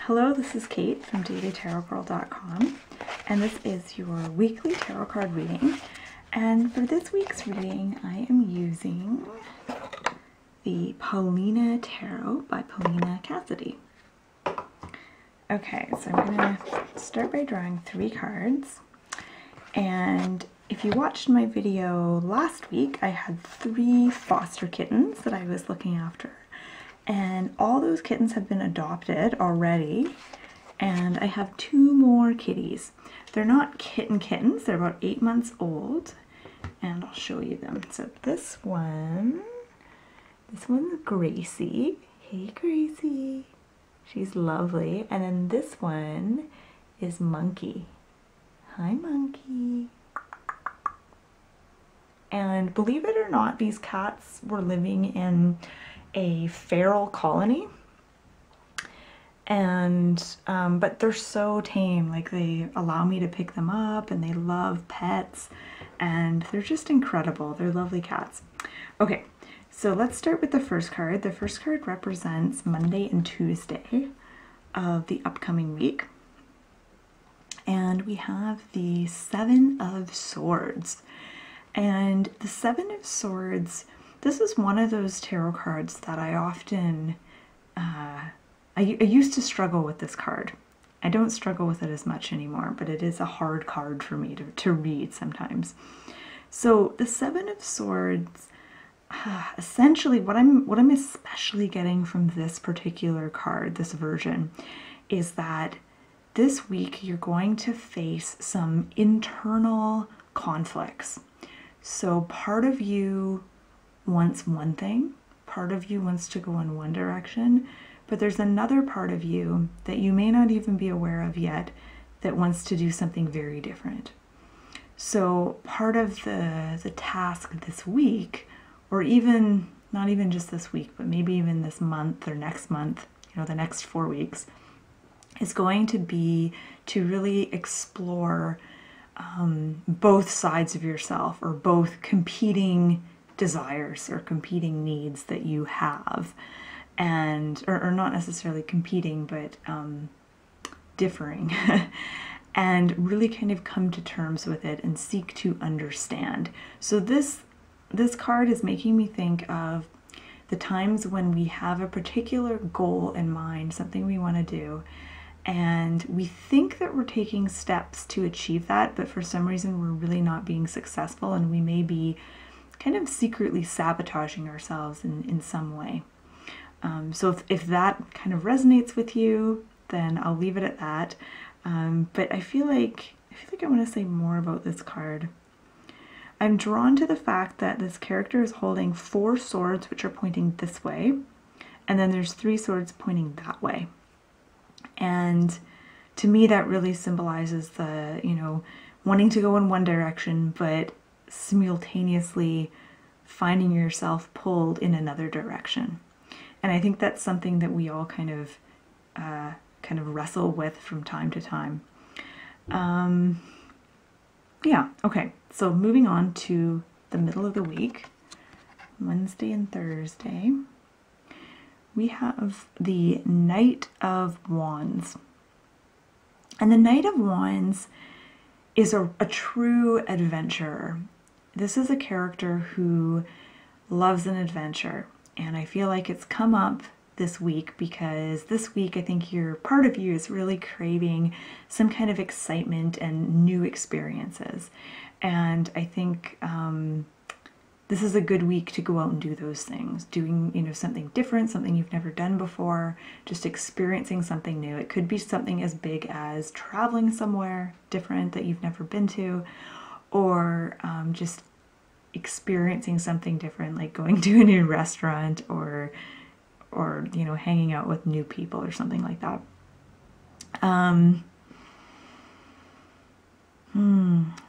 Hello, this is Kate from dailytarotgirl.com, and this is your weekly tarot card reading. And for this week's reading, I am using the Paulina Tarot by Paulina Cassidy. Okay, so I'm going to start by drawing 3 cards. And if you watched my video last week, I had 3 foster kittens that I was looking after. And all those kittens have been adopted already, and I have 2 more kitties. They're not kittens, they're about 8 months old, and I'll show you them. So this one's Gracie. Hey Gracie, she's lovely. And then this one is Monkey. Hi Monkey. And believe it or not, these cats were living in a feral colony, and but they're so tame. Like, they allow me to pick them up, and they love pets, and they're just incredible. They're lovely cats. Okay, so let's start with the first card. The first card represents Monday and Tuesday of the upcoming week, and we have the 7 of Swords. And the 7 of Swords, this is one of those tarot cards that I often, I used to struggle with this card. I don't struggle with it as much anymore, but it is a hard card for me to read sometimes. So the 7 of Swords, essentially what I'm especially getting from this particular card, this version, is that this week you're going to face some internal conflicts. So part of you wants one thing, part of you wants to go in one direction, but there's another part of you that you may not even be aware of yet that wants to do something very different. So part of the task this week, or even not even just this week, but maybe even this month or next month, you know, the next 4 weeks, is going to be to really explore both sides of yourself, or both competing desires or competing needs that you have, and or not necessarily competing, but differing, and really kind of come to terms with it and seek to understand. So this card is making me think of the times when we have a particular goal in mind, something we want to do, and we think that we're taking steps to achieve that, but for some reason we're really not being successful, and we may be kind of secretly sabotaging ourselves in some way. So if that kind of resonates with you, then I'll leave it at that. But I feel like I want to say more about this card. I'm drawn to the fact that this character is holding 4 swords which are pointing this way, and then there's 3 swords pointing that way. And to me that really symbolizes the, you know, wanting to go in one direction, but simultaneously finding yourself pulled in another direction. And I think that's something that we all kind of wrestle with from time to time. Yeah, okay, so moving on to the middle of the week, Wednesday and Thursday, we have the Knight of Wands. And the Knight of Wands is a true adventurer. This is a character who loves an adventure, and I feel like it's come up this week because this week I think part of you is really craving some kind of excitement and new experiences. And I think this is a good week to go out and do those things, doing, you know, something different, something you've never done before, just experiencing something new. It could be something as big as traveling somewhere different that you've never been to, or just experiencing something different, like going to a new restaurant, or you know, hanging out with new people or something like that.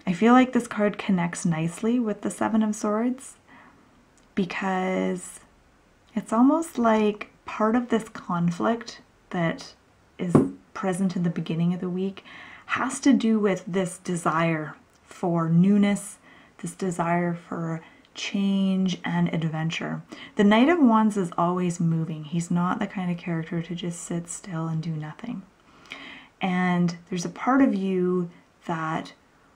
I feel like this card connects nicely with the 7 of Swords because it's almost like part of this conflict that is present in the beginning of the week has to do with this desire for newness, this desire for change, and adventure. The Knight of Wands is always moving. He's not the kind of character to just sit still and do nothing. And there's a part of you that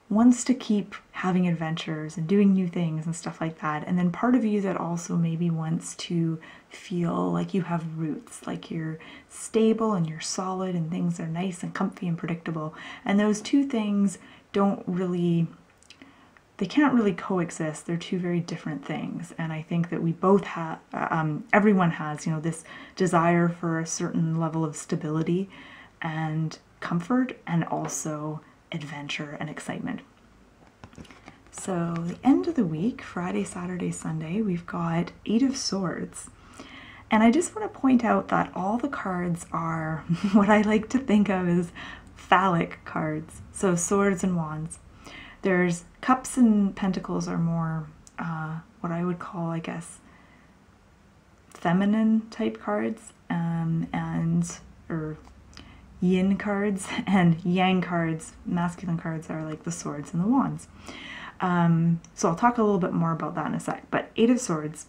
wants to keep having adventures and doing new things and stuff like that. And then part of you that also maybe wants to feel like you have roots, like you're stable and you're solid and things are nice and comfy and predictable. And those two things don't really, they can't really coexist. They're two very different things. And I think that we both have, everyone has, you know, this desire for a certain level of stability and comfort, and also adventure and excitement. So the end of the week, Friday, Saturday, Sunday, we've got 8 of Swords. And I just want to point out that all the cards are what I like to think of as phallic cards. So swords and wands. There's cups and pentacles are more what I would call, I guess, feminine type cards, or yin cards, and yang cards, masculine cards, are like the swords and the wands. So I'll talk a little bit more about that in a sec. But 8 of Swords,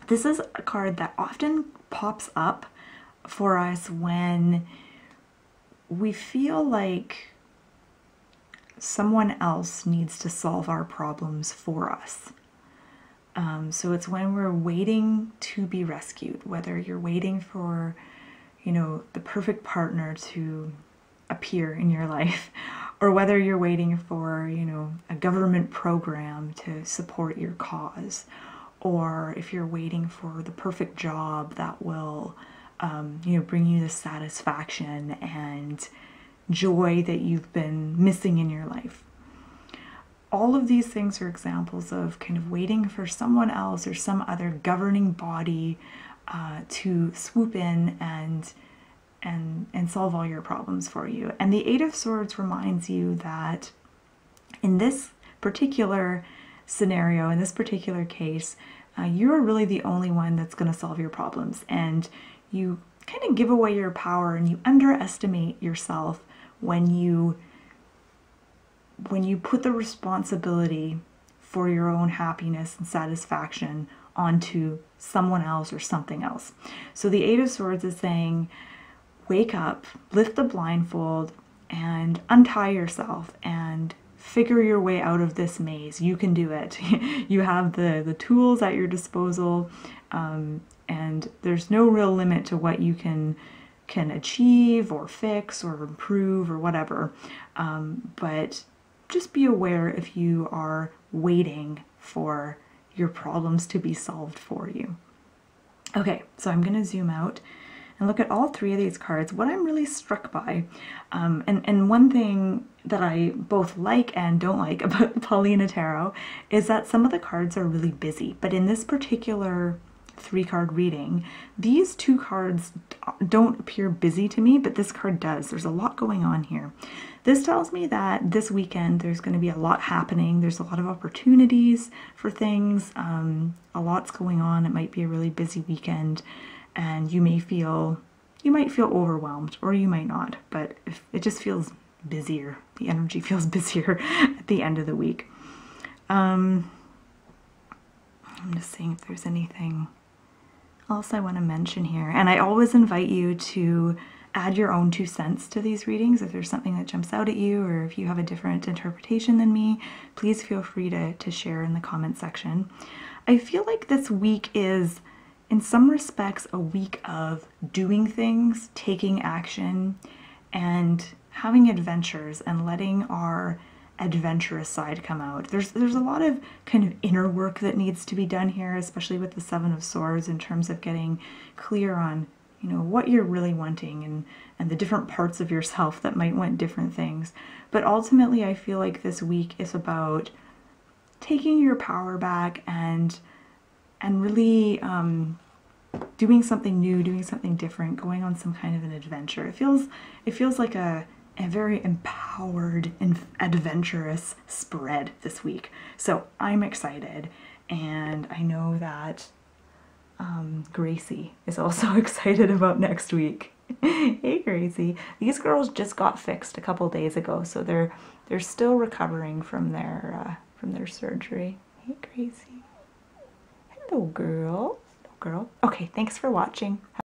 this is a card that often pops up for us when we feel like someone else needs to solve our problems for us. So it's when we're waiting to be rescued, whether you're waiting for, you know, the perfect partner to appear in your life, or whether you're waiting for, you know, a government program to support your cause, or if you're waiting for the perfect job that will, you know, bring you the satisfaction and joy that you've been missing in your life. All of these things are examples of kind of waiting for someone else or some other governing body to swoop in and solve all your problems for you. And the 8 of Swords reminds you that in this particular scenario, in this particular case, you're really the only one that's going to solve your problems. And you kind of give away your power and you underestimate yourself when you put the responsibility for your own happiness and satisfaction onto someone else or something else. So the 8 of Swords is saying, wake up, lift the blindfold, and untie yourself and figure your way out of this maze. You can do it. You have the tools at your disposal, and there's no real limit to what you can achieve or fix or improve or whatever. But just be aware if you are waiting for your problems to be solved for you. Okay, so I'm going to zoom out and look at all 3 of these cards. What I'm really struck by, and one thing that I both like and don't like about Paulina Tarot is that some of the cards are really busy, but in this particular 3-card reading, these 2 cards don't appear busy to me, but this card does. There's a lot going on here. This tells me that this weekend there's going to be a lot happening. There's a lot of opportunities for things. A lot's going on. It might be a really busy weekend, and you might feel overwhelmed, or you might not, but it just feels busier. The energy feels busier at the end of the week. I'm just seeing if there's anything else I want to mention here. And I always invite you to add your own 2 cents to these readings. If there's something that jumps out at you, or if you have a different interpretation than me, please feel free to share in the comment section. I feel like this week is, in some respects, a week of doing things, taking action, and having adventures and letting our adventurous side come out. There's a lot of kind of inner work that needs to be done here, especially with the 7 of Swords, in terms of getting clear on, you know, what you're really wanting and the different parts of yourself that might want different things. But ultimately, I feel like this week is about taking your power back and really doing something new, doing something different, going on some kind of an adventure. It feels like a very empowered and adventurous spread this week. So I'm excited, and I know that Gracie is also excited about next week. Hey Gracie, these girls just got fixed a couple days ago, so they're still recovering from their surgery. Hey, Gracie. Hello, girl. Hello, girl. Okay, thanks for watching.